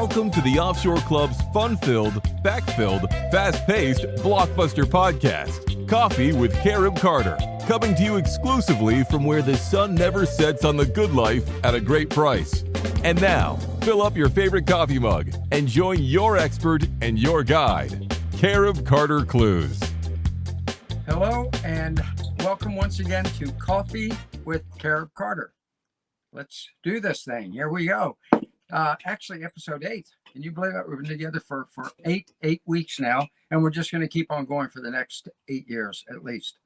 Welcome to the Offshore Club's fun-filled, fact-filled, fast-paced, blockbuster podcast, Coffee with Carib Carter, coming to you exclusively from where the sun never sets on the good life at a great price. And now, fill up your favorite coffee mug and join your expert and your guide, Carib Carter Clues. Hello, and welcome once again to Coffee with Carib Carter. Let's do this thing. Here we go. Actually, episode 8. Can you believe it? We've been together for eight weeks now, and we're just going to keep on going for the next 8 years at least.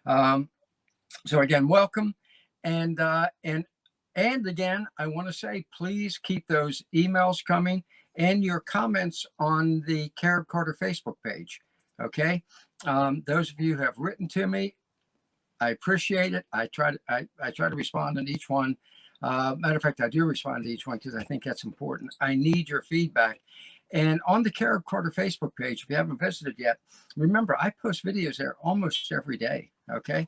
So again, welcome, and again, I want to say, please keep those emails coming and your comments on the Carib Carter Facebook page. Okay, those of you who have written to me, I appreciate it. I try to respond on each one. Matter of fact, I do respond to each one because I think that's important. I need your feedback. And on the Carib Carter Facebook page, if you haven't visited yet, remember, I post videos there almost every day. Okay.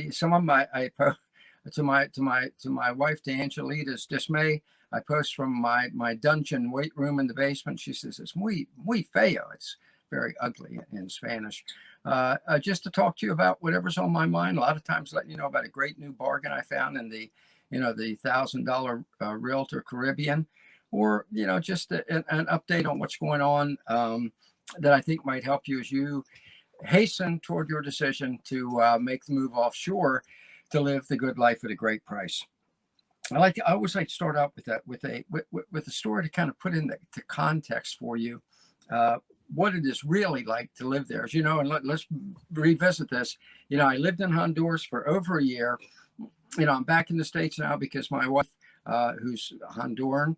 Some of them I post to my wife, to Angelita's dismay. I post from my dungeon weight room in the basement. She says it's muy feo. It's very ugly in Spanish. Just to talk to you about whatever's on my mind. A lot of times letting you know about a great new bargain I found in the $1,000 Realtor Caribbean, or, just an update on what's going on that I think might help you as you hasten toward your decision to make the move offshore to live the good life at a great price. I always like to start out with that, with a story to kind of put into context for you what it is really like to live there. As you know, and let's revisit this. I lived in Honduras for over a year. I'm back in the States now because my wife, who's Honduran,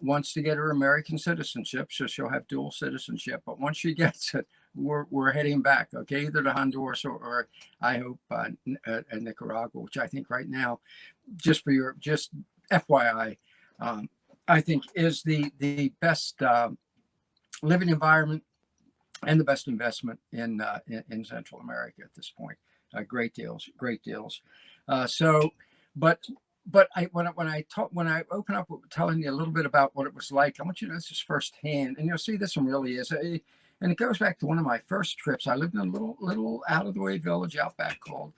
wants to get her American citizenship, so she'll have dual citizenship. But once she gets it, we're heading back, okay, either to Honduras or I hope Nicaragua, which I think right now, just FYI, I think is the best living environment and the best investment in Central America at this point. Great deals. But when I open up telling you a little bit about what it was like, I want you to know this is firsthand, and you'll see this one really is. And it goes back to one of my first trips. I lived in a little out of the way village out back called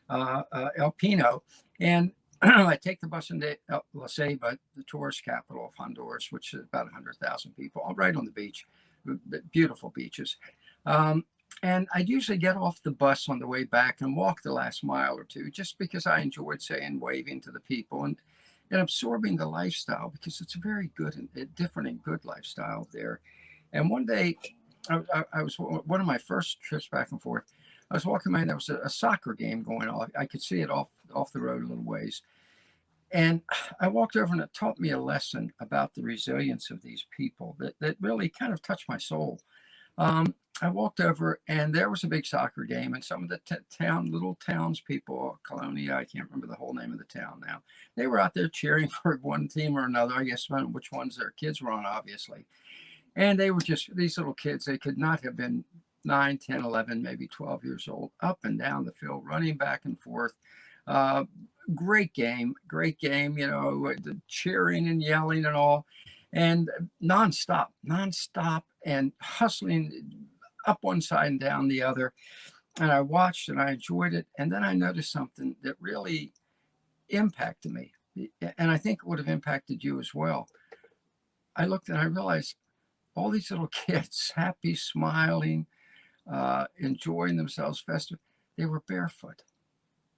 El Pino, and I take the bus into La Ceiba, the tourist capital of Honduras, which is about 100,000 people, all right on the beach, beautiful beaches. And I'd usually get off the bus on the way back and walk the last mile or two, just because I enjoyed waving to the people and absorbing the lifestyle, because it's a very good and different and good lifestyle there. And one day, I was one of my first trips back and forth. I was walking by, and there was a soccer game going on. I could see it off the road a little ways. And I walked over, and it taught me a lesson about the resilience of these people that really kind of touched my soul. I walked over, and there was a big soccer game, and some of the little townspeople, Colonia, I can't remember the whole name of the town now. They were out there cheering for one team or another. I guess which ones their kids were on, obviously. And they were just these little kids. They could not have been 9, 10, 11, maybe 12 years old, up and down the field, running back and forth. Great game, the cheering and yelling and all, and nonstop, and hustling up one side and down the other. And I watched and I enjoyed it. And then I noticed something that really impacted me. And I think it would have impacted you as well. I looked and I realized all these little kids, happy, smiling, enjoying themselves festive, they were barefoot.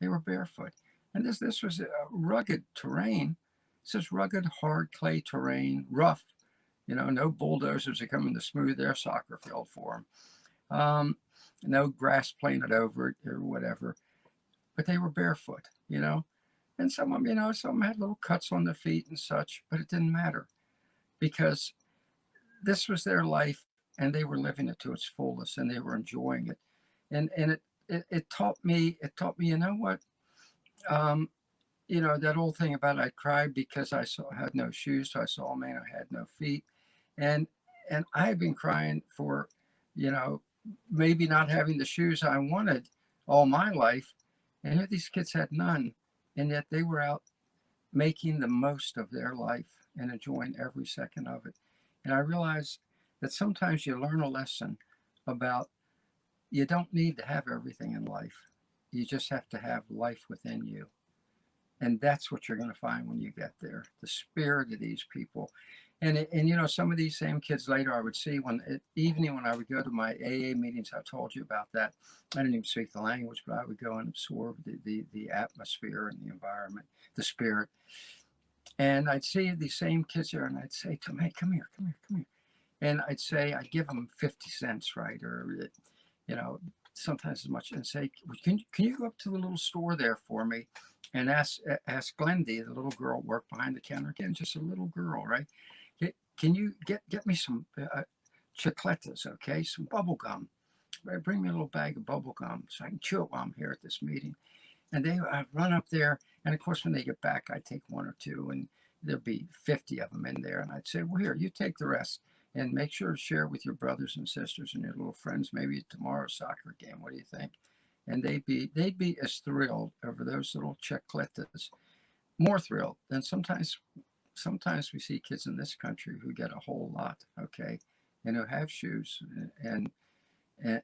And this was a rugged terrain. This is rugged, hard clay terrain, rough. No bulldozers are coming to smooth their soccer field for them. No grass planted over it or whatever. But they were barefoot, And some of them, had little cuts on their feet and such, but it didn't matter, because this was their life, and they were living it to its fullest, and they were enjoying it. And it taught me, you know what? That old thing about I cried because I had no shoes, so I saw a man who had no feet. And I had been crying for, maybe not having the shoes I wanted all my life. And here these kids had none. And yet they were out making the most of their life and enjoying every second of it. And I realized that sometimes you learn a lesson about you don't need to have everything in life. You just have to have life within you. And that's what you're going to find when you get there, the spirit of these people. And you know, some of these same kids later I would see when at evening when I would go to my AA meetings, I told you about that. I didn't even speak the language, but I would go and absorb the atmosphere and the environment, the spirit. And I'd see these same kids there, and I'd say to them, hey, come here, come here, come here. And I'd give them 50 cents, right? Or, you know, sometimes as much, and say, can you go up to the little store there for me and ask Glendy, the little girl worked behind the counter, again, just a little girl, right? Can you get me some chicletas, okay? Some bubble gum. Right? Bring me a little bag of bubble gum so I can chew it while I'm here at this meeting. And they run up there. And of course, when they get back, I take one or two, and there'd be 50 of them in there. And I'd say, well, here, you take the rest and make sure to share with your brothers and sisters and your little friends, maybe tomorrow's soccer game. What do you think? And they'd be as thrilled over those little chicletas, more thrilled than sometimes we see kids in this country who get a whole lot, okay, and who have shoes and a,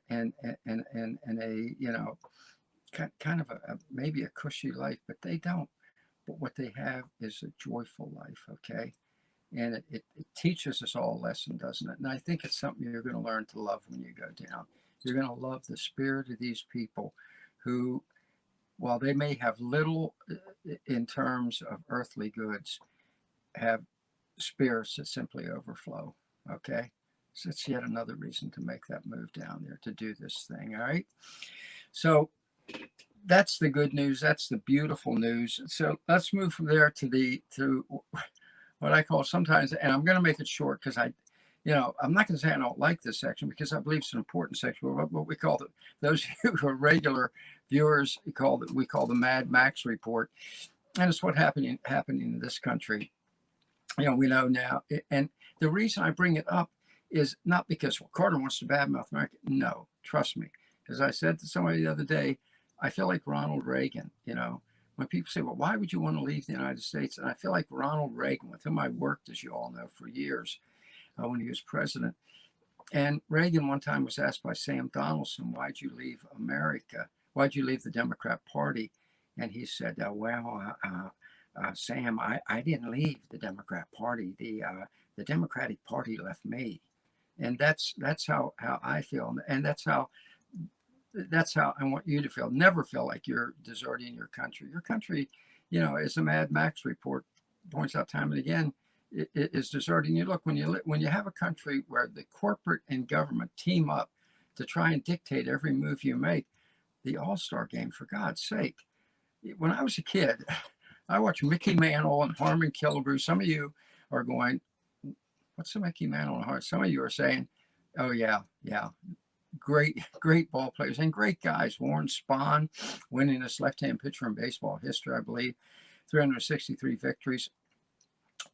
you know, kind of maybe a cushy life, but they don't. But what they have is a joyful life, okay? And it teaches us all a lesson, doesn't it? And I think it's something you're going to learn to love when you go down. You're going to love the spirit of these people who, while they may have little in terms of earthly goods, have spirits that simply overflow, okay? So it's yet another reason to make that move down there, to do this thing, all right? So that's the good news. That's the beautiful news. So let's move from there to what I call sometimes, and I'm going to make it short because I'm not going to say I don't like this section because I believe it's an important section. What we call those who are regular viewers, we call the Mad Max report, and it's what happening in this country. You know, we know now, and the reason I bring it up is not because Carter wants to badmouth America. No, trust me. As I said to somebody the other day, I feel like Ronald Reagan. You know, when people say, well, why would you want to leave the United States? And I feel like Ronald Reagan, with whom I worked, as you all know, for years when he was president. And Reagan one time was asked by Sam Donaldson, why'd you leave America? Why'd you leave the Democrat Party? And he said, Sam, I didn't leave the Democrat Party. The Democratic Party left me. And that's how I feel. And that's how I want you to feel. Never feel like you're deserting your country. Your country, you know, as the Mad Max report points out time and again, it is deserting you. Look, when you have a country where the corporate and government team up to try and dictate every move you make, the All-Star game, for God's sake. When I was a kid, I watched Mickey Mantle and Harmon Killebrew. Some of you are going, what's the Mickey Mantle and Harmon? Some of you are saying, oh, yeah. Great ball players and great guys. Warren Spahn winning this left-hand pitcher in baseball history, I believe, 363 victories.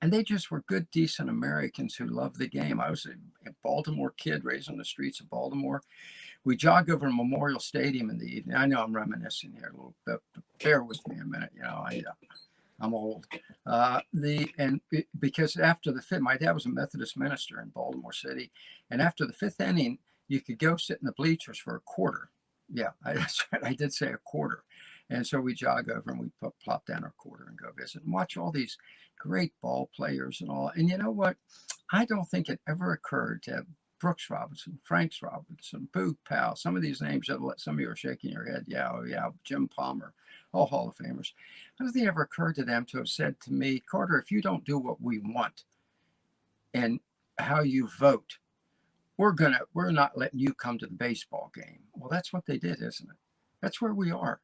And they just were good, decent Americans who loved the game. I was a Baltimore kid raised on the streets of Baltimore. We jog over to Memorial Stadium in the evening. I know I'm reminiscing here a little bit, but bear with me a minute. You know, I'm old. Because after the fifth, my dad was a Methodist minister in Baltimore City, and after the fifth inning, you could go sit in the bleachers for a quarter. Yeah, that's right. I did say a quarter. And so we jog over and we plop down our quarter and go visit and watch all these great ball players and all. And you know what? I don't think it ever occurred to Brooks Robinson, Franks Robinson, Boog Powell, some of these names that some of you are shaking your head. Yeah, oh yeah, Jim Palmer, all Hall of Famers. I don't think it ever occurred to them to have said to me, Carter, if you don't do what we want and how you vote, we're not letting you come to the baseball game. Well, that's what they did, isn't it? That's where we are.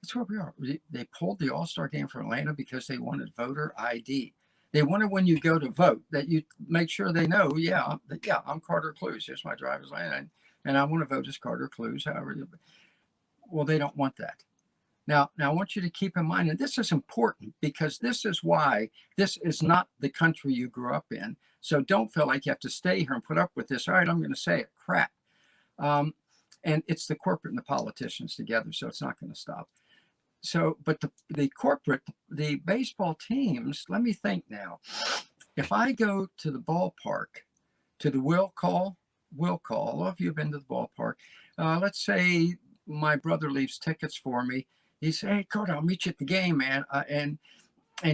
That's where we are. They pulled the All-Star game for Atlanta because they wanted voter ID. They wanted when you go to vote that you make sure they know, I'm Carter Clues. Here's my driver's license, and I want to vote as Carter Clues. However, well, they don't want that. Now I want you to keep in mind, and this is important because this is why this is not the country you grew up in. So don't feel like you have to stay here and put up with this. All right, I'm going to say it. Crap. And it's the corporate and the politicians together, so it's not going to stop. So, but the corporate, the baseball teams, let me think now. If I go to the ballpark, to the will call, all of you have been to the ballpark. Let's say my brother leaves tickets for me. He said, "Hey, Carter, I'll meet you at the game, man." And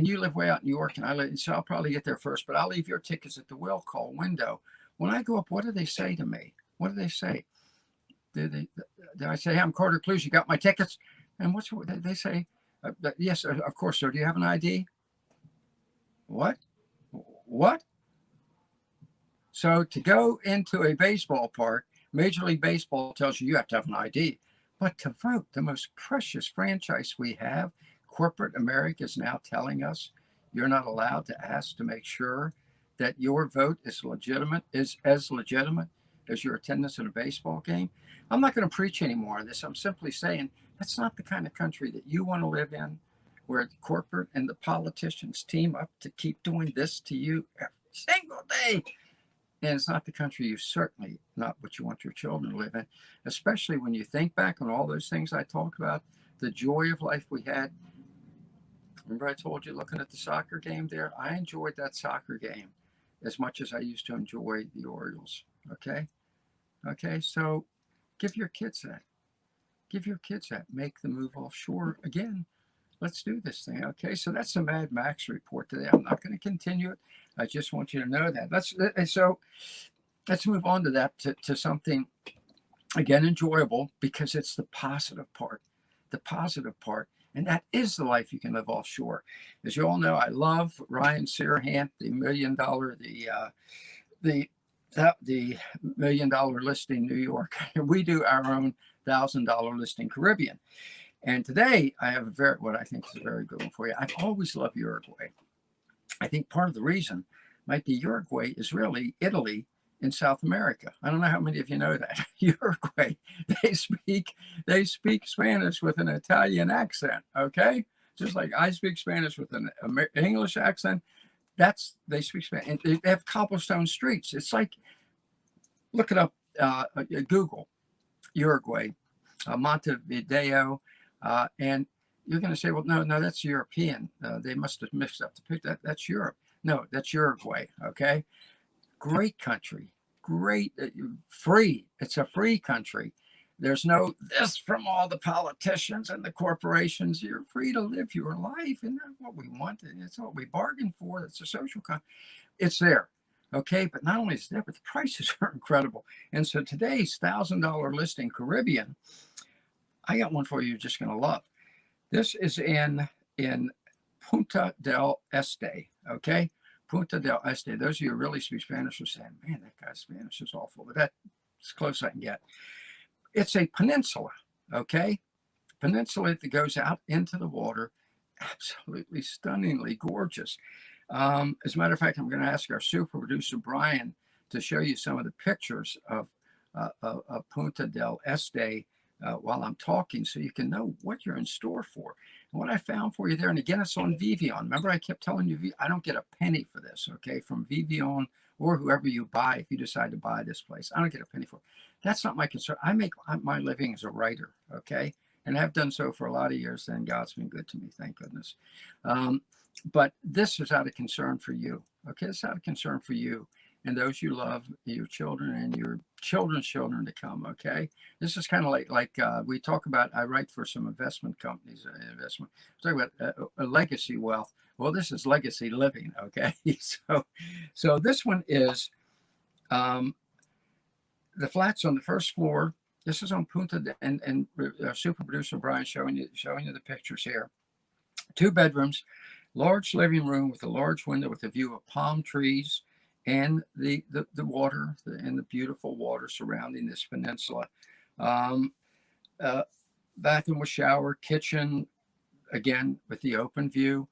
you live way out in New York, and I live, so I'll probably get there first. But I'll leave your tickets at the will call window. When I go up, what do they say to me? What do they say? Do I say, "Hey, I'm Carter Clues. You got my tickets?" And what's what they say? Yes, of course, sir. Do you have an ID? What? What? So to go into a baseball park, Major League Baseball tells you have to have an ID. But to vote, the most precious franchise we have, corporate America is now telling us you're not allowed to ask to make sure that your vote is legitimate, is as legitimate as your attendance at a baseball game. I'm not going to preach anymore on this. I'm simply saying that's not the kind of country that you want to live in, where the corporate and the politicians team up to keep doing this to you every single day. And it's not the country certainly not what you want your children to live in, especially when you think back on all those things I talked about, the joy of life we had. Remember I told you looking at the soccer game there? I enjoyed that soccer game as much as I used to enjoy the Orioles. Okay? Okay, so give your kids that. Give your kids that. Make the move offshore again. Let's do this thing. Okay, so that's the Mad Max report today. I'm not going to continue it. I just want you to know that. Let's move on to that, to something, again, enjoyable, because it's the positive part. The positive part. And that is the life you can live offshore. As you all know, I love Ryan Serhant, the $1 million, the $1 million listing New York. We do our own $1,000 listing Caribbean. And today I have what I think is a very good one for you. I've always loved Uruguay. I think part of the reason might be Uruguay is really Italy in South America. I don't know how many of you know that. Uruguay, they speak Spanish with an Italian accent, okay? Just like I speak Spanish with an English accent. They speak Spanish. And they have cobblestone streets. It's like, look it up, Google, Uruguay, Montevideo, and you're going to say, well, no, that's European. They must have mixed up the picture. That's Europe. No, that's Uruguay. Okay. Great country. Great. Free. It's a free country. There's no this from all the politicians and the corporations. You're free to live your life. And that's what we want. It's what we bargained for. It's a social it's there. Okay. But not only is it there, but the prices are incredible. And so today's $1,000 listing Caribbean, I got one for you you're just going to love. This is in Punta del Este, okay? Punta del Este. Those of you who really speak Spanish are saying, man, that guy's Spanish is awful, but that's as close as I can get. It's a peninsula, okay? Peninsula that goes out into the water, absolutely stunningly gorgeous. As a matter of fact, I'm going to ask our super producer, Brian, to show you some of the pictures of Punta del Este while I'm talking, so you can know what you're in store for. And what I found for you there, and again, it's on Vivian. Remember, I kept telling you, I don't get a penny for this, okay, from Vivian or whoever you buy. If you decide to buy this place, I don't get a penny for it. That's not my concern. I make my living as a writer, okay, and I've done so for a lot of years. And God's been good to me, thank goodness. But this is out of concern for you, okay? It's out of concern for you and those you love, your children and your children's children to come, okay? This is kind of like we talk about, I write for some investment companies, talk about legacy wealth. Well, this is legacy living, okay? So this one is the flats on the first floor. This is on Punta, and super producer Brian showing you the pictures here. 2 bedrooms, large living room with a large window with a view of palm trees and the water and the beautiful water surrounding this peninsula. Bathroom with shower, kitchen, again, with the open view,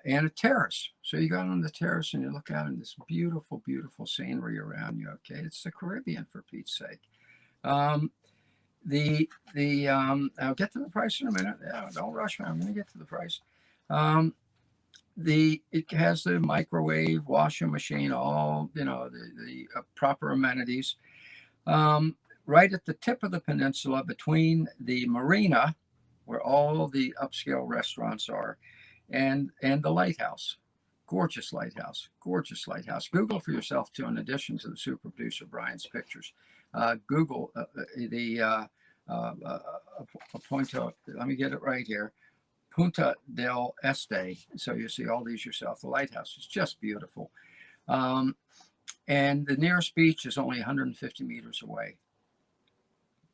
and a terrace. So you go on the terrace and you look out in this beautiful, beautiful scenery around you. Okay, it's the Caribbean, for Pete's sake. I'll get to the price in a minute. Yeah, don't rush me. I'm going to get to the price. It has the microwave, washing machine, all, the proper amenities. Right at the tip of the peninsula, between the marina, where all the upscale restaurants are, and the lighthouse. Gorgeous lighthouse, gorgeous lighthouse. Google for yourself too, in addition to the super producer Brian's pictures. Google the Punta, let me get it right here, Punta del Este. So you see all these yourself. The lighthouse is just beautiful. And the nearest beach is only 150 meters away.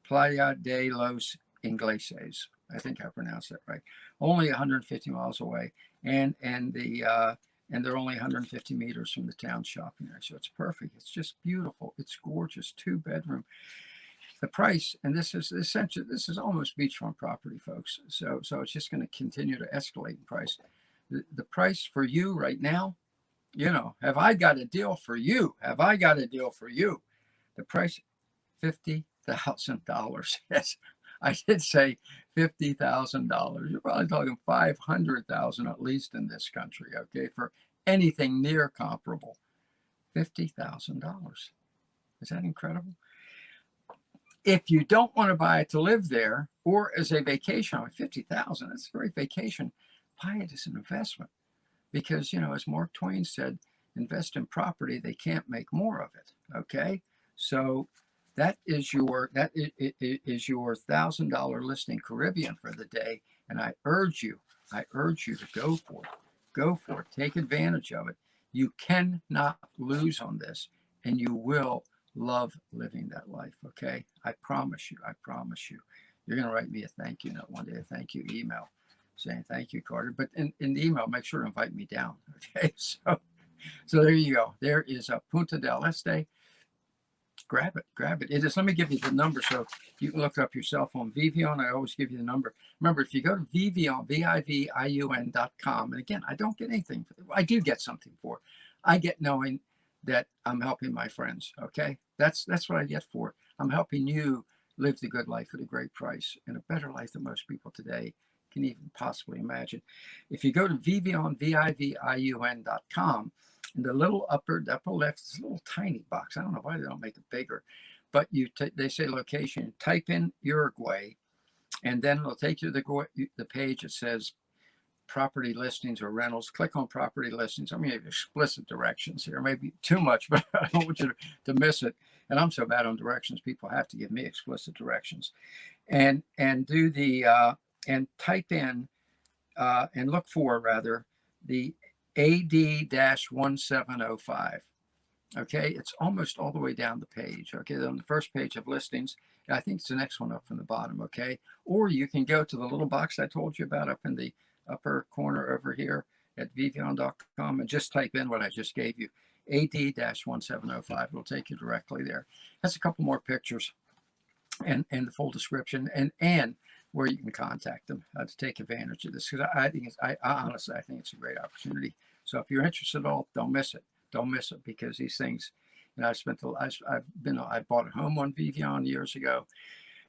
Playa de los Ingleses. I think I pronounced that right. Only 150 miles away. And they're only 150 meters from the town shopping area. So it's perfect. It's just beautiful. It's gorgeous. 2-bedroom. The price, and this is essentially, this is almost beachfront property, folks. So it's just going to continue to escalate in price. The price for you right now, you know, have I got a deal for you? Have I got a deal for you? The price, $50,000. Yes, I did say $50,000. You're probably talking $500,000 at least in this country, okay, for anything near comparable. $50,000. Is that incredible? If you don't want to buy it to live there or as a vacation, $50,000, that's a great vacation. Buy it as an investment. Because, you know, as Mark Twain said, invest in property, they can't make more of it. Okay. So that is your $1,000 listing Caribbean for the day. And I urge you to go for it. Go for it. Take advantage of it. You cannot lose on this, and you will love living that life. Okay. I promise you. You're going to write me a thank you note one day, a thank you email saying thank you, Carter. But in the email, make sure to invite me down. Okay. So there you go. There is a Punta del Este. Grab it. It is. Let me give you the number so you can look it up yourself on Vivian. I always give you the number. Remember, if you go to Vivian, VIVIUN.com, and again, I don't get anything. I do get something for it. I get knowing that I'm helping my friends. Okay, that's what I get for it. I'm helping you live the good life at a great price and a better life than most people today can even possibly imagine. If you go to Vivian, VIVIUN.com, in the little upper left, it's a little tiny box. I don't know why they don't make it bigger, but they say location. Type in Uruguay, and then it'll take you to the page. It says property listings or rentals. Click on property listings. I'm going to give you explicit directions here. Maybe too much, but I don't want you to miss it. And I'm so bad on directions. People have to give me explicit directions. And do the and type in and look for rather the AD-1705. Okay, it's almost all the way down the page. Okay, on the first page of listings, I think it's the next one up from the bottom. Okay, or you can go to the little box I told you about up in the upper corner over here at vivian.com and just type in what I just gave you, AD-1705. It'll take you directly there. That's a couple more pictures and the full description and where you can contact them to take advantage of this, because I honestly think it's a great opportunity. So if you're interested at all, don't miss it. Don't miss it, because these things, you know, I bought a home on Vivian years ago,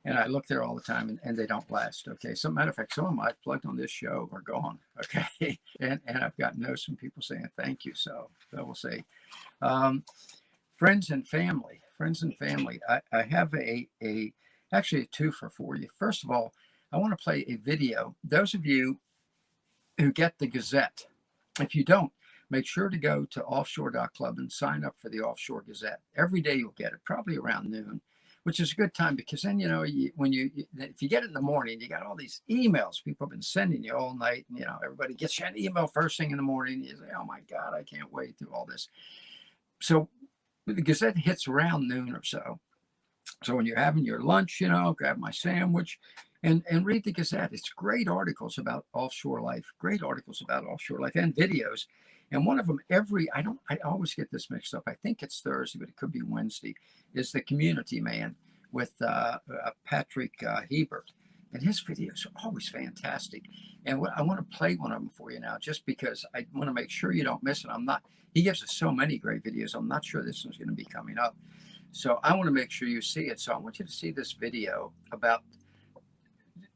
and I look there all the time, and they don't last. Okay, as a matter of fact, some of them I've plugged on this show are gone. Okay, and I've gotten notes from people saying thank you. So we'll see. Friends and family. I have actually a twofer for you. First of all, I want to play a video. Those of you who get the Gazette, if you don't, make sure to go to offshore.club and sign up for the Offshore Gazette. Every day you'll get it, probably around noon, which is a good time, because then, you know, if you get it in the morning, you got all these emails people have been sending you all night. And, you know, everybody gets you an email first thing in the morning. You say, oh my God, I can't wait through all this. So the Gazette hits around noon or so. So when you're having your lunch, you know, grab my sandwich and read the Gazette. It's great articles about offshore life, and videos. And one of them I always get this mixed up. I think it's Thursday, but it could be Wednesday, is The Community Man with Patrick Hiebert. And his videos are always fantastic. And I want to play one of them for you now, just because I want to make sure you don't miss it. He gives us so many great videos. I'm not sure this one's going to be coming up. So I want to make sure you see it. So I want you to see this video about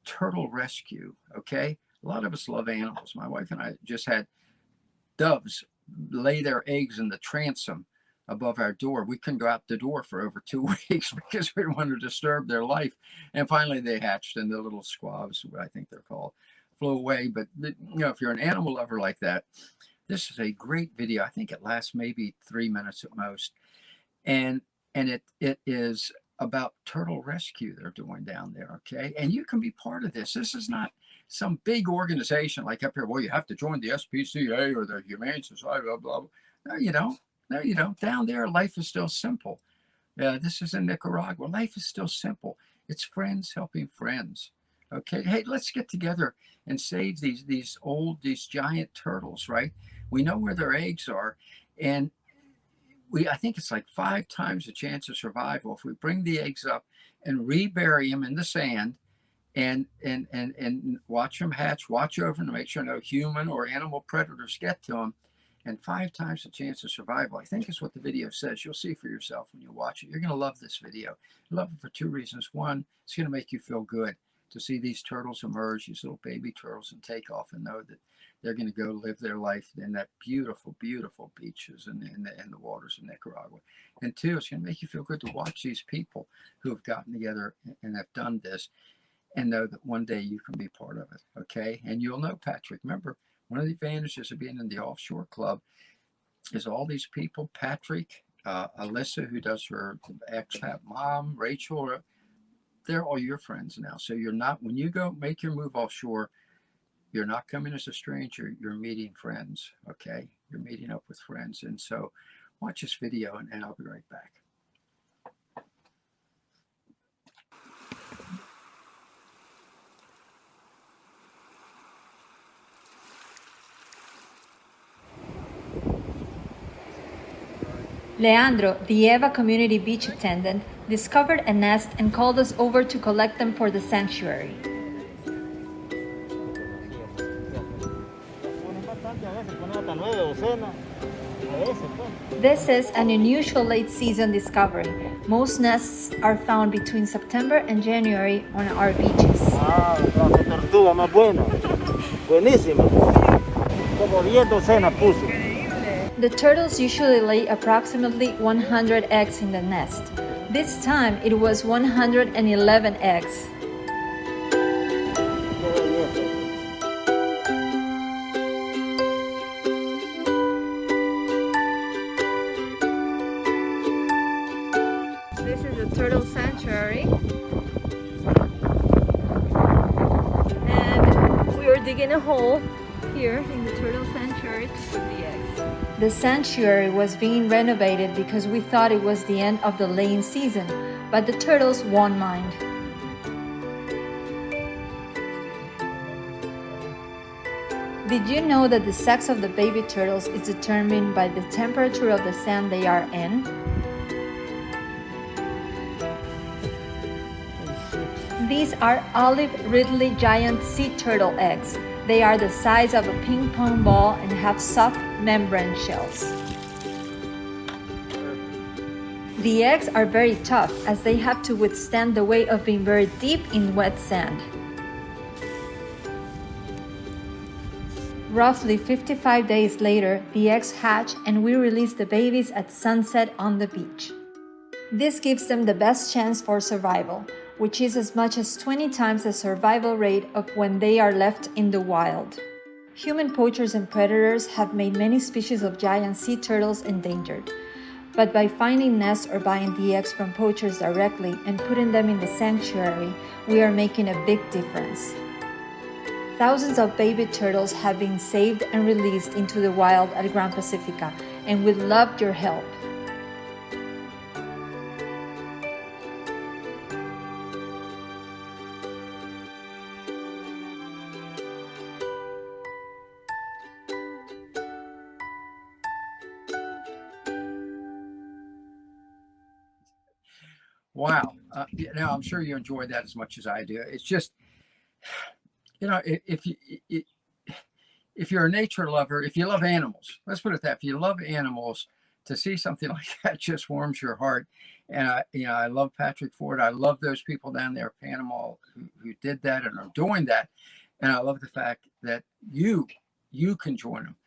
turtle rescue. Okay. A lot of us love animals. My wife and I just had doves lay their eggs in the transom above our door. We couldn't go out the door for over 2 weeks because we didn't want to disturb their life. And finally they hatched, and the little squabs, what I think they're called, flew away. But if you're an animal lover like that, this is a great video. I think it lasts maybe 3 minutes at most. And it is about turtle rescue they're doing down there, okay? And you can be part of this. This is not some big organization like up here, well, you have to join the SPCA or the Humane Society, blah, blah, blah. No, you don't. No, you don't. Down there, life is still simple. This is in Nicaragua. Life is still simple. It's friends helping friends, okay? Hey, let's get together and save these giant turtles, right? We know where their eggs are, and I think it's like 5 times the chance of survival if we bring the eggs up and rebury them in the sand and watch them hatch, watch over them to make sure no human or animal predators get to them, and 5 times the chance of survival. I think is what the video says. You'll see for yourself when you watch it. You're going to love this video. You love it for 2 reasons. One, it's going to make you feel good to see these turtles emerge, these little baby turtles, and take off and know that they're going to go live their life in that beautiful, beautiful beaches and the waters of Nicaragua. And 2, it's going to make you feel good to watch these people who have gotten together and have done this, and know that one day you can be part of it, okay? And you'll know Patrick. Remember, one of the advantages of being in the Offshore Club is all these people, Patrick, Alyssa, who does her expat mom, Rachel, they're all your friends now. So you're not, when you go make your move offshore, you're not coming as a stranger, you're meeting friends, okay? You're meeting up with friends. And so watch this video and I'll be right back. Leandro, the Eva community beach attendant, discovered a nest and called us over to collect them for the sanctuary. This is an unusual late season discovery. Most nests are found between September and January on our beaches. La tortuga más buena. Buenísima. Como 10 docenas puso. The turtles usually lay approximately 100 eggs in the nest. This time it was 111 eggs. This is the turtle sanctuary. And we are digging a hole here in the turtle sanctuary to put the eggs. The sanctuary was being renovated because we thought it was the end of the laying season, but the turtles won't mind. Did you know that the sex of the baby turtles is determined by the temperature of the sand they are in? These are olive ridley giant sea turtle eggs. They are the size of a ping pong ball and have soft membrane shells. The eggs are very tough as they have to withstand the weight of being very deep in wet sand. Roughly 55 days later, the eggs hatch and we release the babies at sunset on the beach. This gives them the best chance for survival, which is as much as 20 times the survival rate of when they are left in the wild. Human poachers and predators have made many species of giant sea turtles endangered. But by finding nests or buying the eggs from poachers directly and putting them in the sanctuary, we are making a big difference. Thousands of baby turtles have been saved and released into the wild at Gran Pacifica, and we love your help. Wow. I'm sure you enjoyed that as much as I do. It's just, if you're a nature lover, if you love animals, let's put it that, if you love animals, to see something like that just warms your heart. And I love Patrick Ford. I love those people down there in Panama who did that and are doing that. And I love the fact that you can join them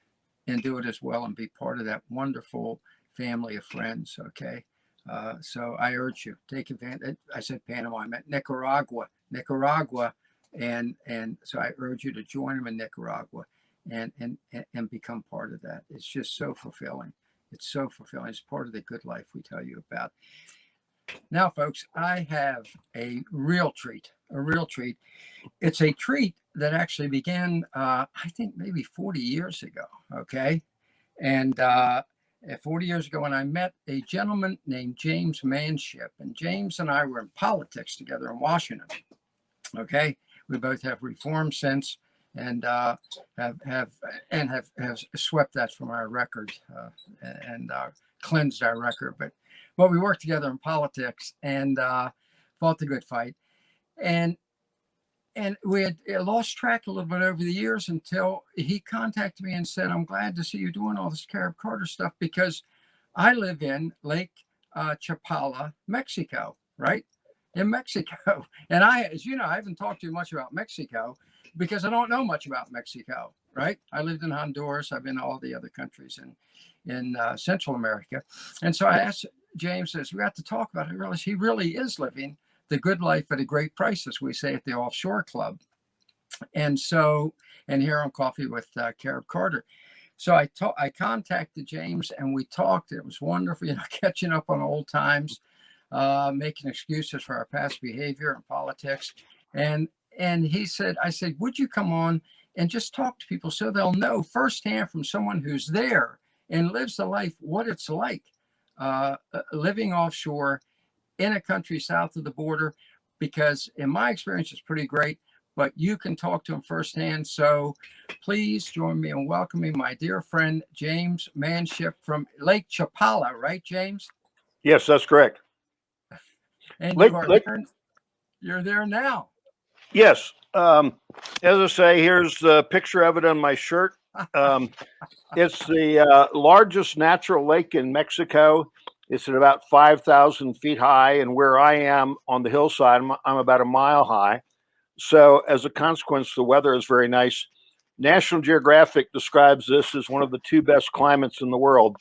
and do it as well and be part of that wonderful family of friends. Okay. So I urge you, take advantage. I said Panama, I meant Nicaragua. And so I urge you to join them in Nicaragua and become part of that. It's just so fulfilling. It's so fulfilling. It's part of the good life we tell you about. Now, folks, I have a real treat, It's a treat that actually began, I think maybe 40 years ago. Okay. And 40 years ago, when I met a gentleman named Jamesmanship, and James and I were in politics together in Washington. Okay. We both have reformed since, and have swept that from our record and cleansed our record. But we worked together in politics and fought the good fight, and we had lost track a little bit over the years until he contacted me and said, "I'm glad to see you doing all this Carib Carter stuff because I live in Lake Chapala, Mexico, right?" In Mexico. And as you know, I haven't talked to you much about Mexico because I don't know much about Mexico, right? I lived in Honduras. I've been to all the other countries in Central America. And so I asked James, as we got to talk about it, I realized he really is living the good life at a great price, as we say at the Offshore Club. And here on Coffee with Carib Carter. So I contacted James and we talked. It was wonderful, catching up on old times. Making excuses for our past behavior and politics. And I said, would you come on and just talk to people so they'll know firsthand from someone who's there and lives the life, what it's like living offshore in a country south of the border, because in my experience, it's pretty great, but you can talk to them firsthand. So please join me in welcoming my dear friend, Jamesmanship from Lake Chapala, right, James? Yes, that's correct. And you're there now. Yes. As I say, here's the picture of it on my shirt. It's the largest natural lake in Mexico. It's at about 5,000 feet high. And where I am on the hillside, I'm about a mile high. So as a consequence, the weather is very nice. National Geographic describes this as one of the two best climates in the world.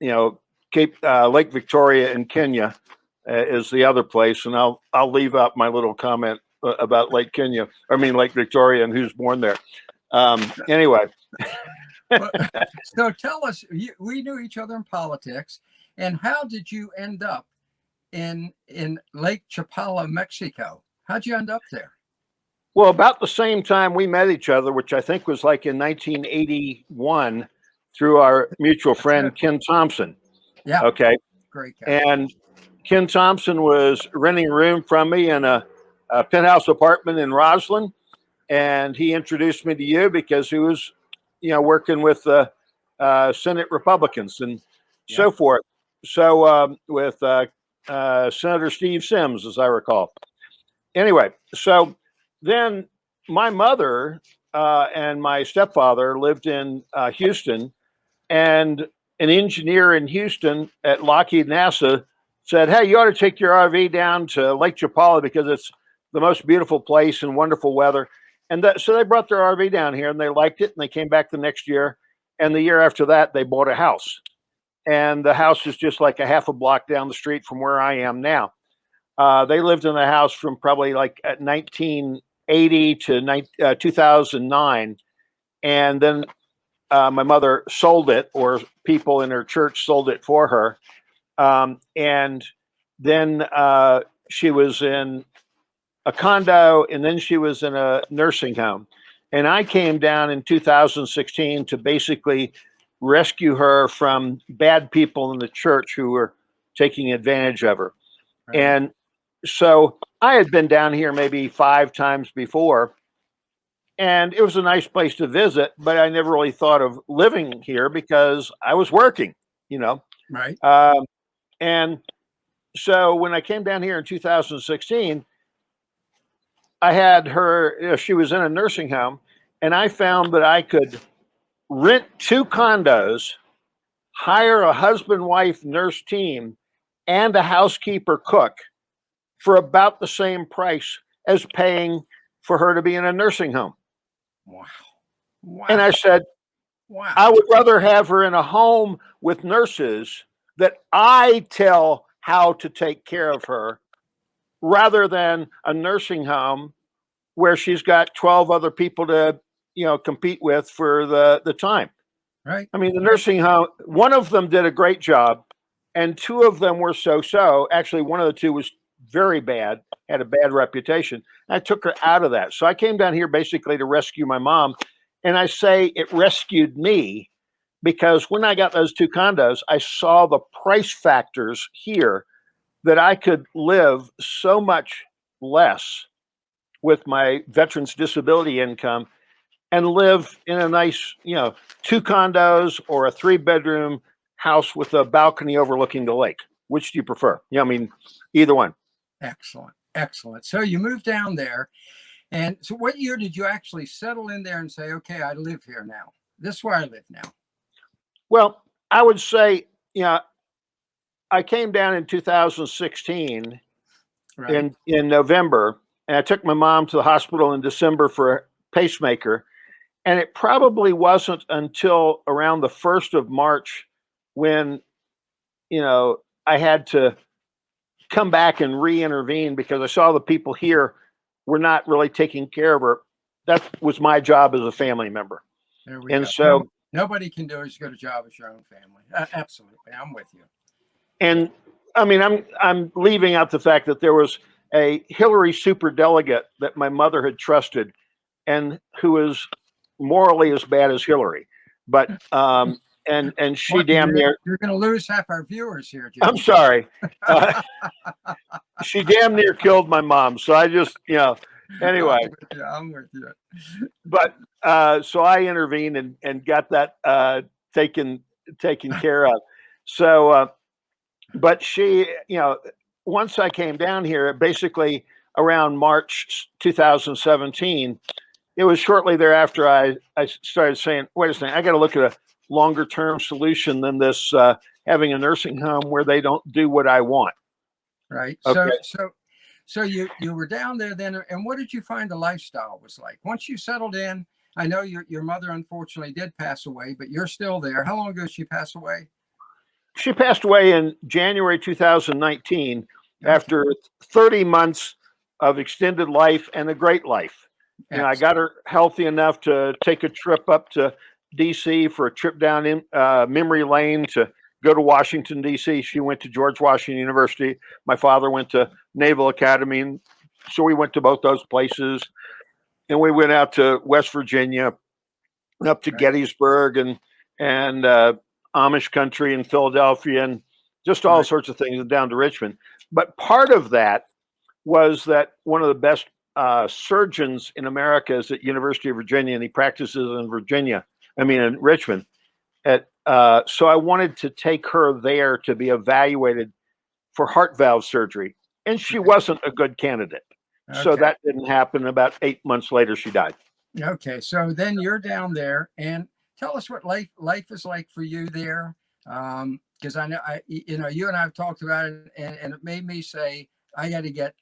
Lake Victoria in Kenya is the other place, and I'll leave out my little comment about Lake Victoria and who's born there. Anyway. So tell us, we knew each other in politics, and how did you end up in Lake Chapala, Mexico? How'd you end up there? Well, about the same time we met each other, which I think was like in 1981, through our mutual friend Ken Thompson. Yeah. Okay. Great guy. And Ken Thompson was renting a room from me in a penthouse apartment in Roslyn, and he introduced me to you because he was, working with Senate Republicans and so forth. So with Senator Steve Sims, as I recall. Anyway, so then my mother and my stepfather lived in Houston, and an engineer in Houston at Lockheed NASA said, "Hey, you ought to take your RV down to Lake Chapala because it's the most beautiful place and wonderful weather." And so they brought their RV down here and they liked it, and they came back the next year. And the year after that, they bought a house. And the house is just like a half a block down the street from where I am now. They lived in the house from probably like at 1980 to 2009. And then my mother sold it, or people in her church sold it for her. And then she was in a condo, and then she was in a nursing home. And I came down in 2016 to basically rescue her from bad people in the church who were taking advantage of her. Right. And so I had been down here maybe 5 times before, and it was a nice place to visit, but I never really thought of living here because I was working, Right. And so when I came down here in 2016, I had her, she was in a nursing home, and I found that I could rent 2 condos, hire a husband-wife nurse team, and a housekeeper cook for about the same price as paying for her to be in a nursing home. Wow. And I said, Wow. I would rather have her in a home with nurses that I tell how to take care of her rather than a nursing home where she's got 12 other people to, compete with for the time. Right. I mean, the nursing home, one of them did a great job and two of them were so-so. Actually, one of the two was very bad, had a bad reputation. I took her out of that. So I came down here basically to rescue my mom. And I say it rescued me because when I got those two condos, I saw the price factors here that I could live so much less with my veterans disability income and live in a nice, two condos or a 3-bedroom house with a balcony overlooking the lake. Which do you prefer? I mean, either one. Excellent. Excellent. So you moved down there. And so what year did you actually settle in there and say, okay, I live here now? This is where I live now. Well, I would say, I came down in 2016 Right. in November, and I took my mom to the hospital in December for a pacemaker. And it probably wasn't until around the 1st of March when, I had to come back and re-intervene because I saw the people here were not really taking care of her. That was my job as a family member. There we And go. so Nobody can do as good a job as your own family. Absolutely. I'm with you. And I mean, I'm leaving out the fact that there was a Hillary superdelegate that my mother had trusted, and who was morally as bad as Hillary, but and she damn near. You're going to lose half our viewers here, Jim. I'm sorry. She damn near killed my mom. So I just, anyway. I'm with you. But so I intervened and got that taken care of. So. But she, once I came down here, basically around March 2017, it was shortly thereafter I started saying, wait a second, I got to look at a longer term solution than this having a nursing home where they don't do what I want. Right. Okay. So you were down there then, and what did you find the lifestyle was like? Once you settled in, I know your mother unfortunately did pass away, but you're still there. How long ago did she pass away? She passed away in January 2019 after 30 months of extended life and a great life. I got her healthy enough to take a trip up to DC for a trip down in memory lane to go to Washington, DC. She went to George Washington University. My father went to Naval Academy. And so we went to both those places. And we went out to West Virginia, up to Gettysburg and Amish country in Philadelphia and just all sorts of things, and down to Richmond. But part of that was that one of the best surgeons in America is at University of Virginia, and he practices in Richmond. So I wanted to take her there to be evaluated for heart valve surgery, and she wasn't a good candidate. Okay. So that didn't happen. About 8 months later, she died. Okay, so then you're down there, and tell us what life is like for you there, because I know you and I have talked about it, and it made me say I got to get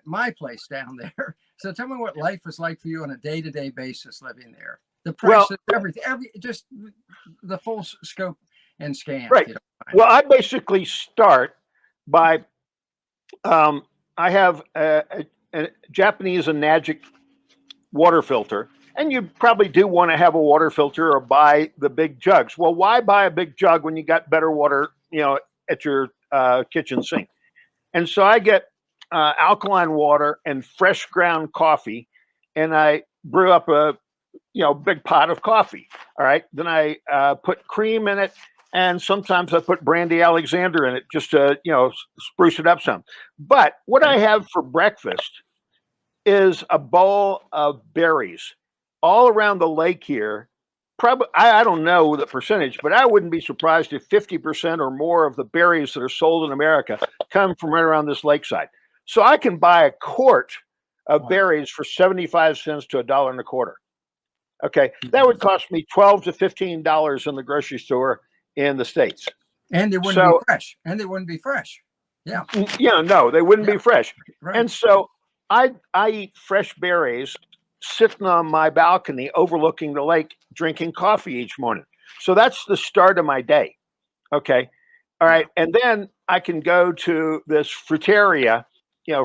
my place down there. So tell me what life is like for you on a day-to-day basis living there. The price of everything, just the full scope and scan. Right. Well, I basically start by I have a Japanese Enagic water filter. And you probably do want to have a water filter or buy the big jugs. Well, why buy a big jug when you got better water, at your kitchen sink? And so I get alkaline water and fresh ground coffee, and I brew up a big pot of coffee. All right. Then I put cream in it, and sometimes I put brandy Alexander in it just to spruce it up some. But what I have for breakfast is a bowl of berries. All around the lake here, probably, I don't know the percentage, but I wouldn't be surprised if 50% or more of the berries that are sold in America come from right around this lakeside. So I can buy a quart of berries for 75 cents to $1.25. Okay, that would cost me $12 to $15 in the grocery store in the States. And they wouldn't be fresh. Yeah. No, they wouldn't be fresh. Right. And so I eat fresh berries sitting on my balcony overlooking the lake, drinking coffee each morning. So that's the start of my day. Okay. All right. And then I can go to this fruiteria,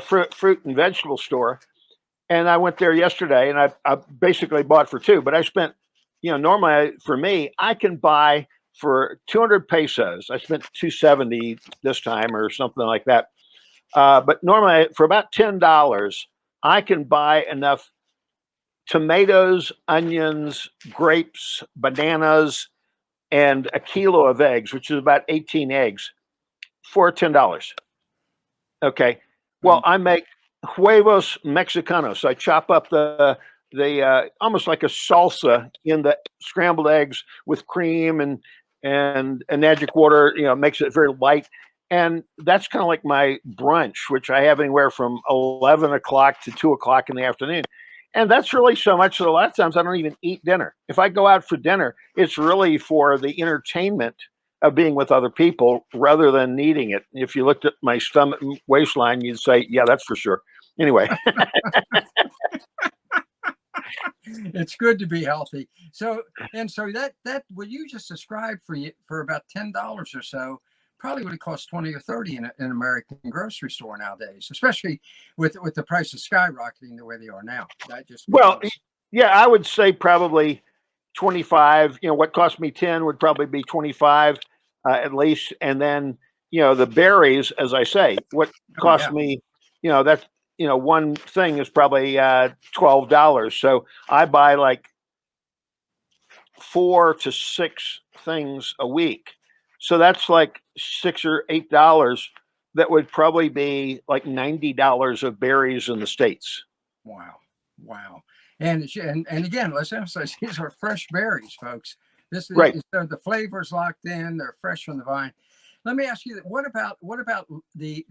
fruit and vegetable store. And I went there yesterday and I basically bought for two, but I spent, normally for me, I can buy for 200 pesos. I spent 270 this time or something like that. But normally for about $10, I can buy enough tomatoes, onions, grapes, bananas, and a kilo of eggs, which is about 18 eggs for $10. Okay. Well, I make huevos mexicanos. So I chop up the almost like a salsa in the scrambled eggs with cream and magic water, makes it very light. And that's kind of like my brunch, which I have anywhere from 11 o'clock to 2 o'clock in the afternoon. And that's really so much that a lot of times I don't even eat dinner. If I go out for dinner, it's really for the entertainment of being with other people rather than needing it. If you looked at my stomach waistline, you'd say, yeah, that's for sure. Anyway. It's good to be healthy. So that what you just described for about $10 or so probably would have cost 20 or 30 in an American grocery store nowadays, especially with the prices skyrocketing the way they are now. Yeah, I would say probably 25. What cost me 10 would probably be 25 at least. And then, the berries, as I say, what cost me, that's, one thing is probably $12. So I buy like 4 to 6 things a week. So that's like $6 or $8. That would probably be like $90 of berries in the States. Wow. And again, let's emphasize these are fresh berries, folks. This is right. The flavors locked in. They're fresh from the vine. Let me ask you, what about the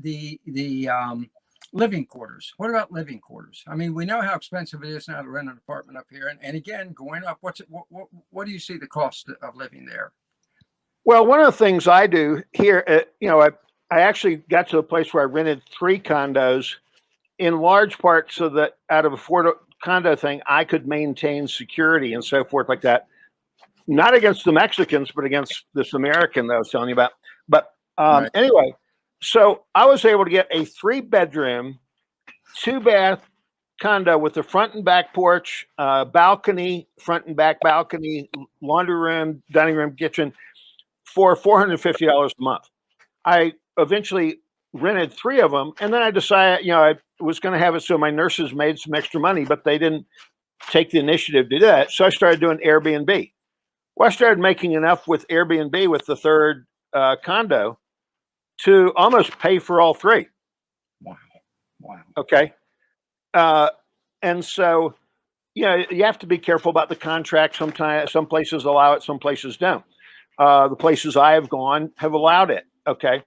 living quarters? What about living quarters? I mean, we know how expensive it is now to rent an apartment up here, and again, going up. What do you see the cost of living there? Well, one of the things I do here, I actually got to a place where I rented 3 condos, in large part so that out of a 4 condo thing, I could maintain security and so forth like that. Not against the Mexicans, but against this American that I was telling you about. But right. Anyway, so I was able to get a 3-bedroom, 2-bath condo with a front and back porch, balcony, front and back balcony, laundry room, dining room, kitchen, for $450 a month. I eventually rented 3 of them, and then I decided, I was going to have it so my nurses made some extra money, but they didn't take the initiative to do that. So I started doing Airbnb. Well, I started making enough with Airbnb with the 3rd condo to almost pay for all 3. Wow. Okay. And so, you have to be careful about the contract. Sometimes some places allow it, some places don't. The places I have gone have allowed it. Okay.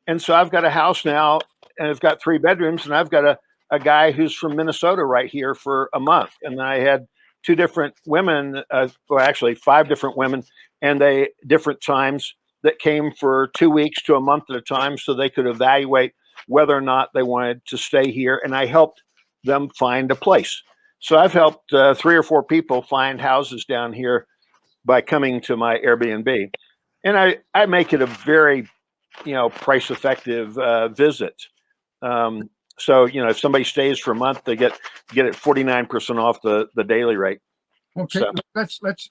And so I've got a house now and it's got 3 bedrooms, and I've got a guy who's from Minnesota right here for a month. And I had 2 different women, actually 5 different women, and they different times that came for 2 weeks to a month at a time so they could evaluate whether or not they wanted to stay here. And I helped them find a place. So I've helped 3 or 4 people find houses down here by coming to my Airbnb. And I make it a very, price effective visit. So, if somebody stays for a month, they get it 49% off the daily rate. Okay, so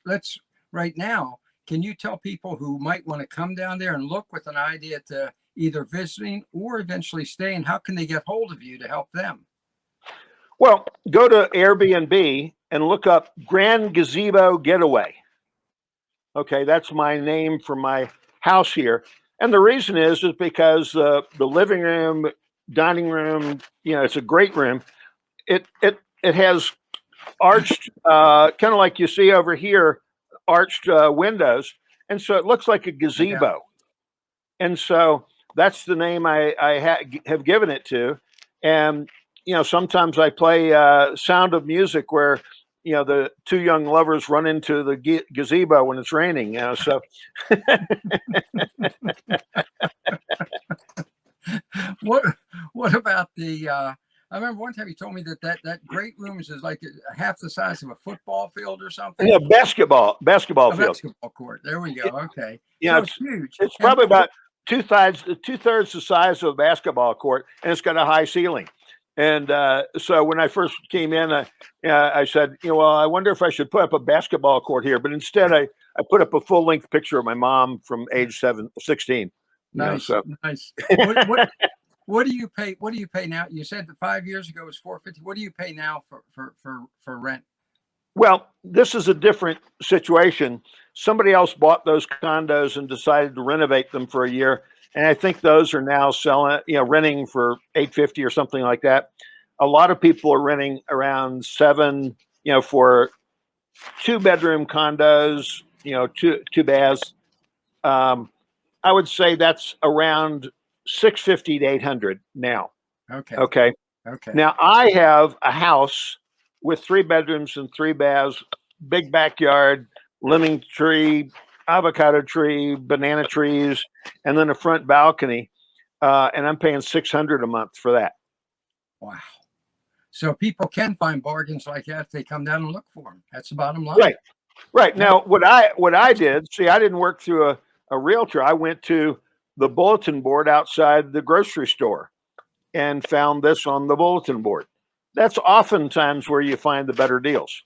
let's right now. Can you tell people who might want to come down there and look with an idea to either visiting or eventually staying, how can they get hold of you to help them? Well, go to Airbnb and look up Grand Gazebo Getaway. Okay, that's my name for my house here. And the reason is because the living room, dining room, it's a great room. It has arched, kind of like you see over here, arched windows. And so it looks like a gazebo. Yeah. And so that's the name I have given it to. And, sometimes I play Sound of Music where, the 2 young lovers run into the gazebo when it's raining, so. What about the I remember one time you told me that great rooms is like half the size of a football field or something. Yeah, basketball A field. basketball court. There we go. Okay. You So know, it's huge. it's And probably about two-thirds the size of a basketball court, and it's got a high ceiling. And so when I first came in, I said, well, I wonder if I should put up a basketball court here. But instead, I put up a full-length picture of my mom from age 16. nice, nice. What do you pay? What do you pay now? You said that 5 years ago it was $450. What do you pay now for rent? Well, this is a different situation. Somebody else bought those condos and decided to renovate them for a year. And I think those are now selling, renting for $850 or something like that. A lot of people are renting around $7, for 2-bedroom condos, two baths. I would say that's around $650 to $800 now. Okay. Now I have a house with 3 bedrooms and 3 baths, big backyard, lemon tree, avocado tree, banana trees, and then a front balcony. And I'm paying $600 a month for that. Wow. So people can find bargains like that if they come down and look for them. That's the bottom line. Right. Now, what I did, see, I didn't work through a realtor. I went to the bulletin board outside the grocery store and found this on the bulletin board. That's oftentimes where you find the better deals.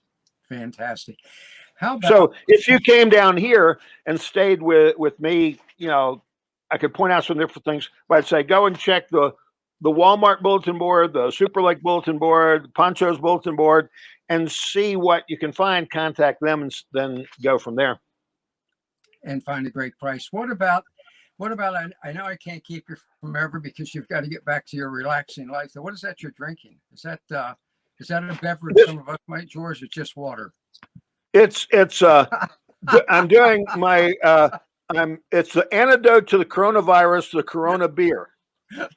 Fantastic. How about, so if you came down here and stayed with me, I could point out some different things, but I'd say go and check the Walmart bulletin board, the Super Lake bulletin board, Poncho's bulletin board, and see what you can find, contact them, and then go from there. And find a great price. What about, I know I can't keep you from ever because you've got to get back to your relaxing life. So what is that you're drinking? Is that a beverage some of us might, George, or just water? It's I'm doing my it's the antidote to the coronavirus, the Corona beer.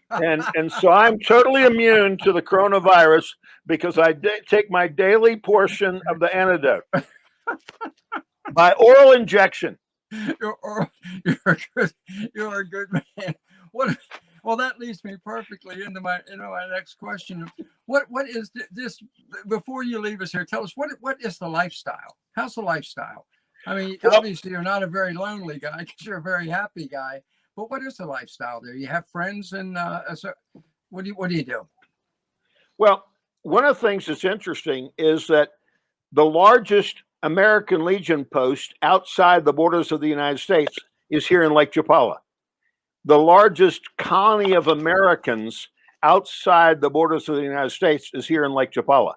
And so I'm totally immune to the coronavirus because I take my daily portion of the antidote by oral injection. You're a good man. Well, that leads me perfectly into my next question. What is this? Before you leave us here, tell us what is the lifestyle? How's the lifestyle? I mean, obviously you're not a very lonely guy because you're a very happy guy. But what is the lifestyle there? You have friends, and so what do you do? Well, one of the things that's interesting is that the largest American Legion post outside the borders of the United States is here in Lake Chapala. The largest colony of Americans outside the borders of the United States is here in Lake Chapala.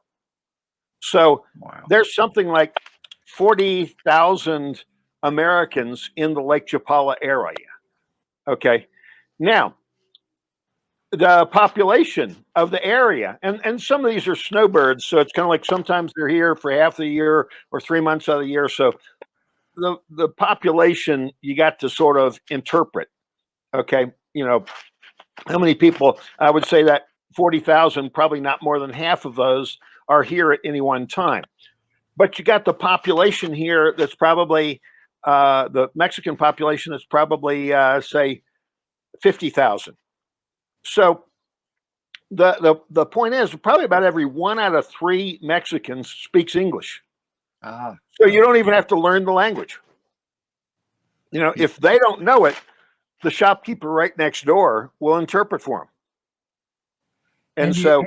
So There's something like 40,000 Americans in the Lake Chapala area. Okay. Now, the population of the area, and some of these are snowbirds, so it's kind of like sometimes they're here for half the year or 3 months out of the year. So the population you got to sort of interpret. Okay. How many people? I would say that 40,000, probably not more than half of those are here at any one time. But you got the population here that's probably the Mexican population that's probably say 50,000. So the point is probably about every 1 out of 3 Mexicans speaks English. So you don't even have to learn the language. If they don't know it, the shopkeeper right next door will interpret for them. And so,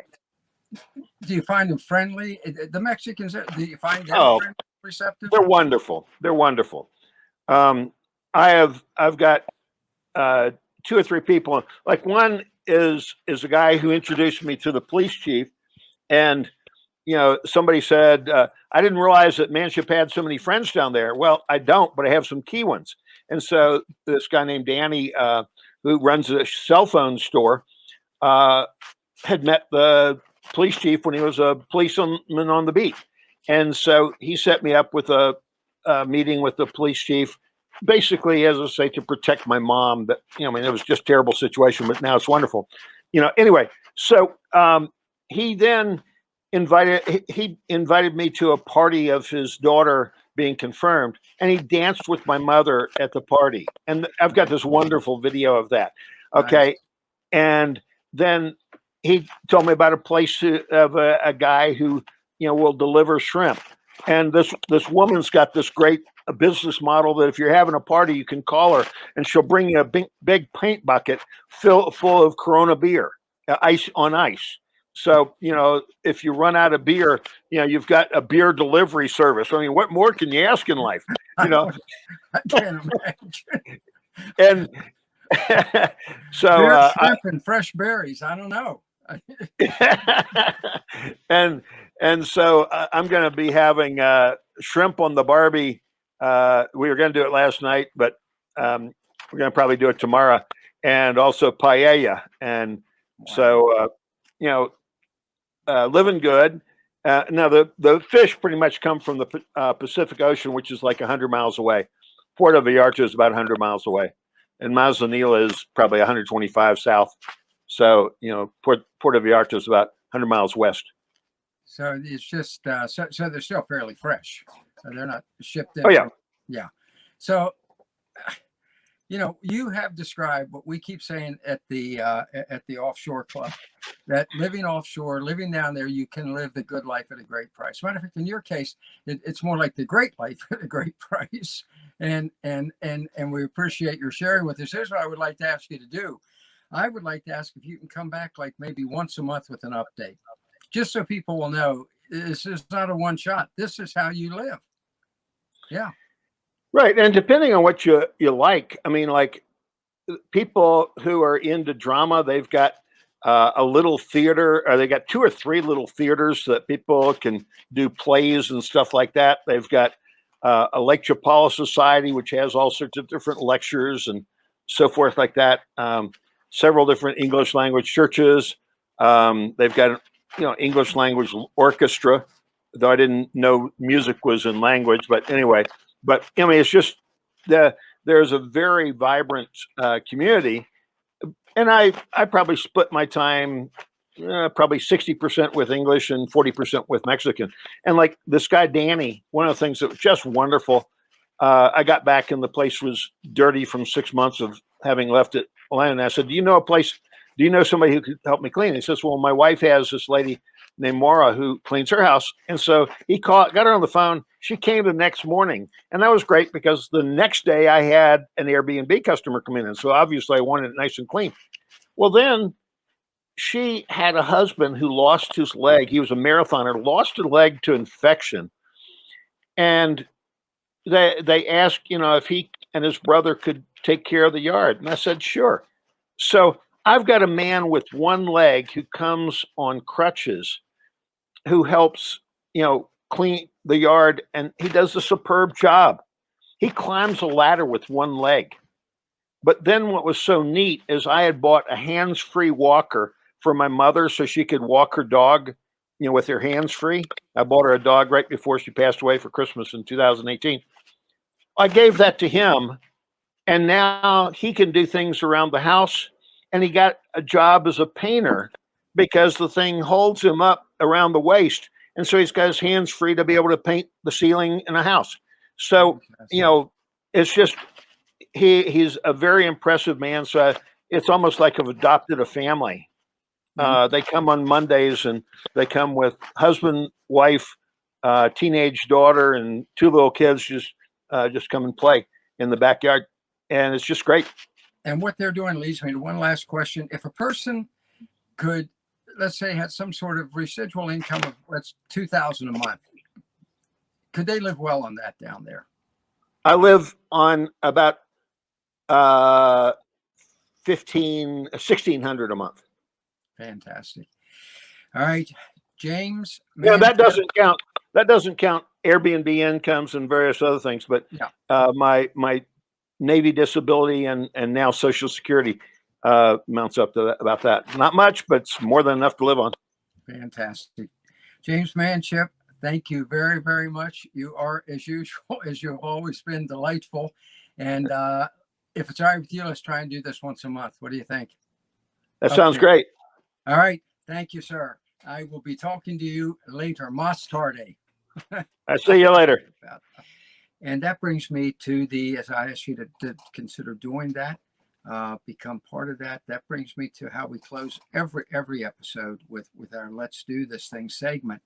do you find them friendly? The Mexicans, do you find them friendly, receptive? They're wonderful. They're wonderful. I've got 2 or 3 people. Like one is a guy who introduced me to the police chief, and somebody said, I didn't realize that Manship had so many friends down there. Well, I don't, but I have some key ones. And so this guy named Danny, who runs a cell phone store, had met the police chief when he was a policeman on the beat. And so he set me up with a meeting with the police chief, basically, as I say, to protect my mom. But, it was just a terrible situation, but now it's wonderful. Anyway, so he then invited me to a party of his daughter being confirmed, and he danced with my mother at the party. And I've got this wonderful video of that. Okay. Nice. And then he told me about a place of a guy who, will deliver shrimp. And this woman's got this great business model that if you're having a party, you can call her and she'll bring you a big paint bucket full of Corona beer, ice on ice. So, if you run out of beer, you've got a beer delivery service. I mean, what more can you ask in life? I can't imagine. And so Beer, shrimp, and fresh berries. I don't know. and so I'm going to be having shrimp on the Barbie. We were going to do it last night, but we're going to probably do it tomorrow, and also paella. And so, living good. Now the fish pretty much come from the Pacific Ocean, which is like 100 miles away. Puerto Vallarta is about 100 miles away, and Manzanilla is probably 125 south. So, Puerto Vallarta is about 100 miles west. So it's just, so they're still fairly fresh. So they're not shipped in. Oh, yeah. Yeah. So, you have described what we keep saying at the Offshore Club, that living offshore, living down there, you can live the good life at a great price. Matter of fact, in your case, it's more like the great life at a great price. And we appreciate your sharing with us. Here's what I would like to ask you to do. I would like to ask if you can come back like maybe once a month with an update, just so people will know this is not a one shot. This is how you live. Yeah. Right. And depending on what you like, I mean, like people who are into drama, they've got a little theater, or they got 2 or 3 little theaters so that people can do plays and stuff like that. They've got a Lake Chapala Society, which has all sorts of different lectures and so forth like that. Several different English language churches. They've got, English language orchestra, though I didn't know music was in language, but anyway, it's just there's a very vibrant community, and I probably split my time probably 60% with English and 40% with Mexican. And like this guy, Danny, one of the things that was just wonderful, I got back and the place was dirty from 6 months of having left it alone. And I said, do you know a place? Do you know somebody who could help me clean? He says, well, my wife has this lady named Maura who cleans her house. And so he got her on the phone. She came the next morning. And that was great because the next day I had an Airbnb customer come in. And so obviously I wanted it nice and clean. Well, then she had a husband who lost his leg. He was a marathoner, lost a leg to infection. And they asked, if he and his brother could take care of the yard. And I said, sure. So I've got a man with one leg who comes on crutches, who helps, clean the yard, and he does a superb job. He climbs a ladder with one leg. But then what was so neat is I had bought a hands-free walker for my mother so she could walk her dog, with her hands free. I bought her a dog right before she passed away for Christmas in 2018. I gave that to him, and now he can do things around the house, and he got a job as a painter because the thing holds him up around the waist. And so he's got his hands free to be able to paint the ceiling in a house. So, it's just, he's a very impressive man. So it's almost like I've adopted a family. They come on Mondays, and they come with husband, wife, teenage daughter, and 2 little kids just come and play in the backyard. And it's just great. And what they're doing leads me to one last question. If a person could, let's say, had some sort of residual income of $2,000 a month, could they live well on that down there? I live on about $1,600 a month. Fantastic. All right, James. Yeah, that doesn't count. That doesn't count Airbnb incomes and various other things. But my Navy disability and now Social Security amounts up to about that. Not much, but it's more than enough to live on. Fantastic. Jamesmanship, thank you very, very much. You are, as usual, as you've always been, delightful. And if it's all right with you, let's try and do this once a month. What do you think? That sounds great. All right. Thank you, sir. I will be talking to you later. Mas tarde. I see you later. And that brings me to as I asked you to consider doing that, become part of that. That brings me to how we close every episode with our Let's Do This Thing segment.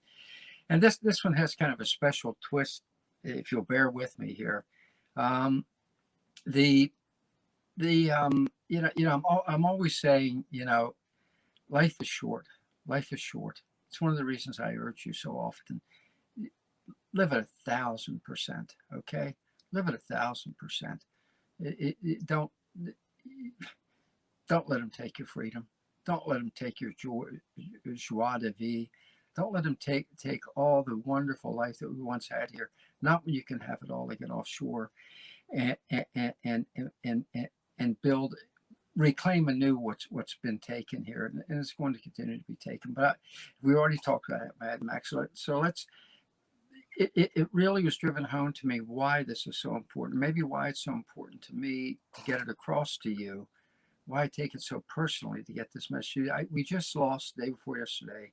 And this one has kind of a special twist, if you'll bear with me here. I'm always saying, life is short. Life is short. It's one of the reasons I urge you so often. Live at 1,000%. Okay, live at 1,000%. Don't let them take your freedom. Don't let them take your joie de vivre. Don't let them take all the wonderful life that we once had here. Not when you can have it all again offshore, and build, reclaim anew what's been taken here, and it's going to continue to be taken. But we already talked about it, Mad Max. So let's. It really was driven home to me why this is so important. Maybe why it's so important to me to get it across to you. Why I take it so personally to get this message. We just lost the day before yesterday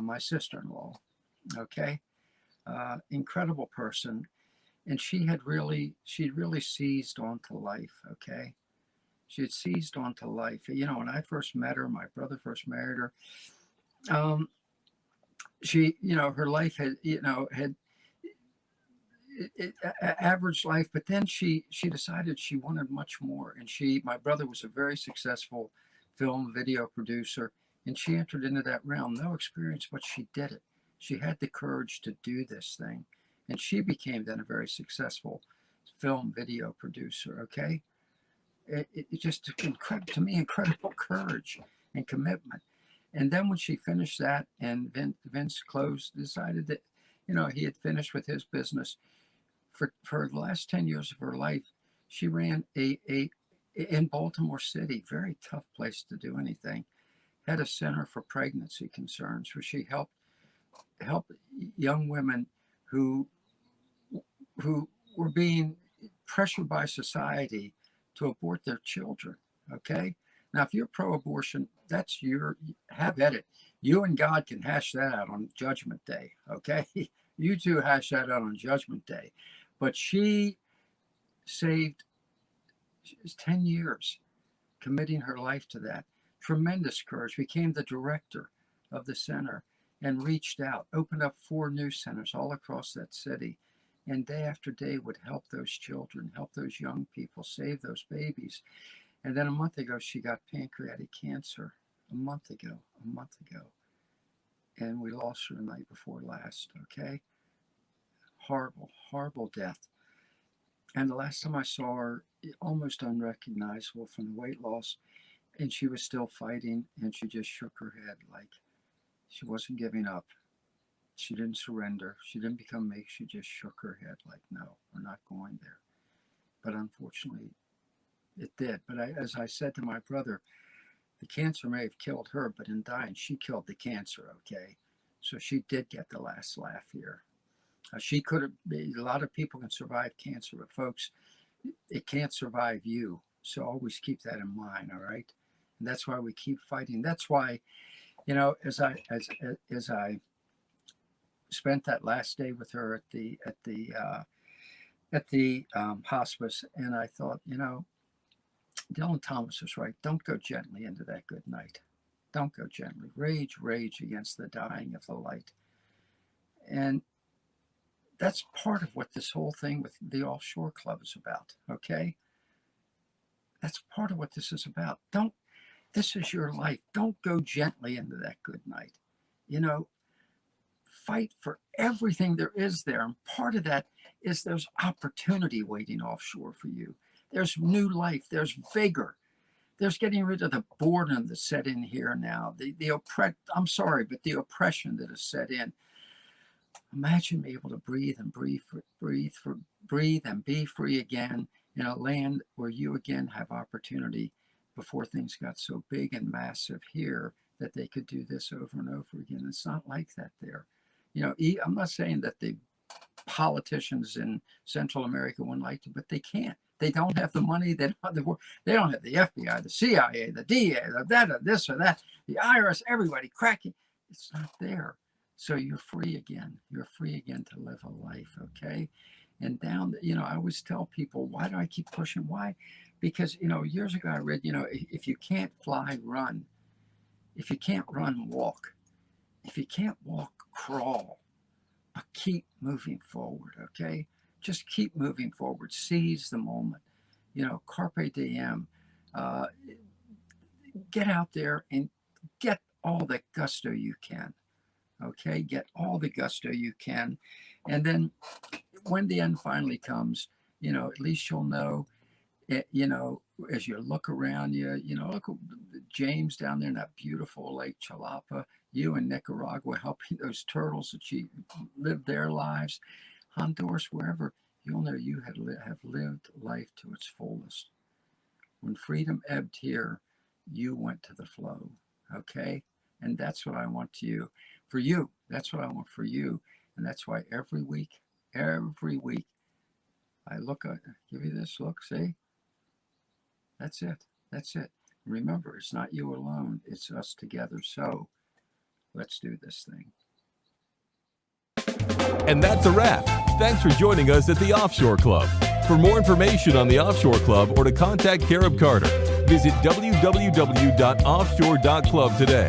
my sister-in-law. Okay, incredible person, and she'd really seized onto life. Okay, she had seized onto life. When I first met her, my brother first married her. She, her life had average life, but then she decided she wanted much more. And my brother was a very successful film video producer, and she entered into that realm. No experience, but she did it. She had the courage to do this thing, and she became then a very successful film video producer. Okay, it just to me incredible courage and commitment. And then when she finished that, and Vince decided that he had finished with his business. For the last 10 years of her life, she ran in Baltimore City, very tough place to do anything, had a center for pregnancy concerns where she helped young women who were being pressured by society to abort their children. Okay, now if you're pro-abortion, that's have at it. You and God can hash that out on Judgment Day. Okay, you two hash that out on Judgment Day. But she saved 10 years committing her life to that. Tremendous courage. Became the director of the center and reached out, opened up 4 new centers all across that city, and day after day would help those children, help those young people, save those babies. And then a month ago, she got pancreatic cancer. A month ago. And we lost her the night before last. Okay. Horrible death. And the last time I saw her, almost unrecognizable from the weight loss, and she was still fighting, and she just shook her head like she wasn't giving up. She didn't surrender. She didn't become meek. She just shook her head like, no, we're not going there. But unfortunately, it did. But as I said to my brother, the cancer may have killed her, but in dying, she killed the cancer, okay? So she did get the last laugh here. She could have, a lot of people can survive cancer, but folks, it can't survive you. So always keep that in mind, all right? And that's why we keep fighting. That's why, as I spent that last day with her at the hospice, and I thought, Dylan Thomas was right. Don't go gently into that good night. Don't go gently. Rage against the dying of the light. And that's part of what this whole thing with the Offshore Club is about, okay? That's part of what this is about. This is your life. Don't go gently into that good night. Fight for everything there is there. And part of that is there's opportunity waiting offshore for you. There's new life. There's vigor. There's getting rid of the boredom that's set in here now. I'm sorry, but the oppression that is set in. Imagine being able to breathe and be free again in a land where you again have opportunity before things got so big and massive here that they could do this over and over again. It's not like that there. I'm not saying that the politicians in Central America wouldn't like to, but they can't. They don't have the money. They don't have the FBI, the CIA, the DA, this or that, the IRS, everybody cracking. It's not there. So you're free again. You're free again to live a life, okay? And I always tell people, why do I keep pushing? Why? Because, years ago I read, if you can't fly, run. If you can't run, walk. If you can't walk, crawl. But keep moving forward, okay? Just keep moving forward. Seize the moment. Carpe diem. Get out there and get all the gusto you can, okay? Get all the gusto you can. And then when the end finally comes, at least you'll know, as you look around you, look at James down there in that beautiful Lake Chapala, you in Nicaragua helping those turtles achieve, live their lives, Honduras, wherever, you'll know you have lived life to its fullest. When freedom ebbed here, you went to the flow, okay? And that's what I want for you. That's what I want for you. And that's why every week, I give you this look, see? That's it. Remember, it's not you alone, it's us together. So let's do this thing. And that's a wrap. Thanks for joining us at the Offshore Club. For more information on the Offshore Club or to contact Carib Carter, visit www.offshore.club today.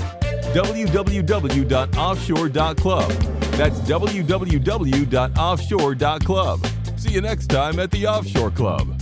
www.offshore.club. That's www.offshore.club. See you next time at the Offshore Club.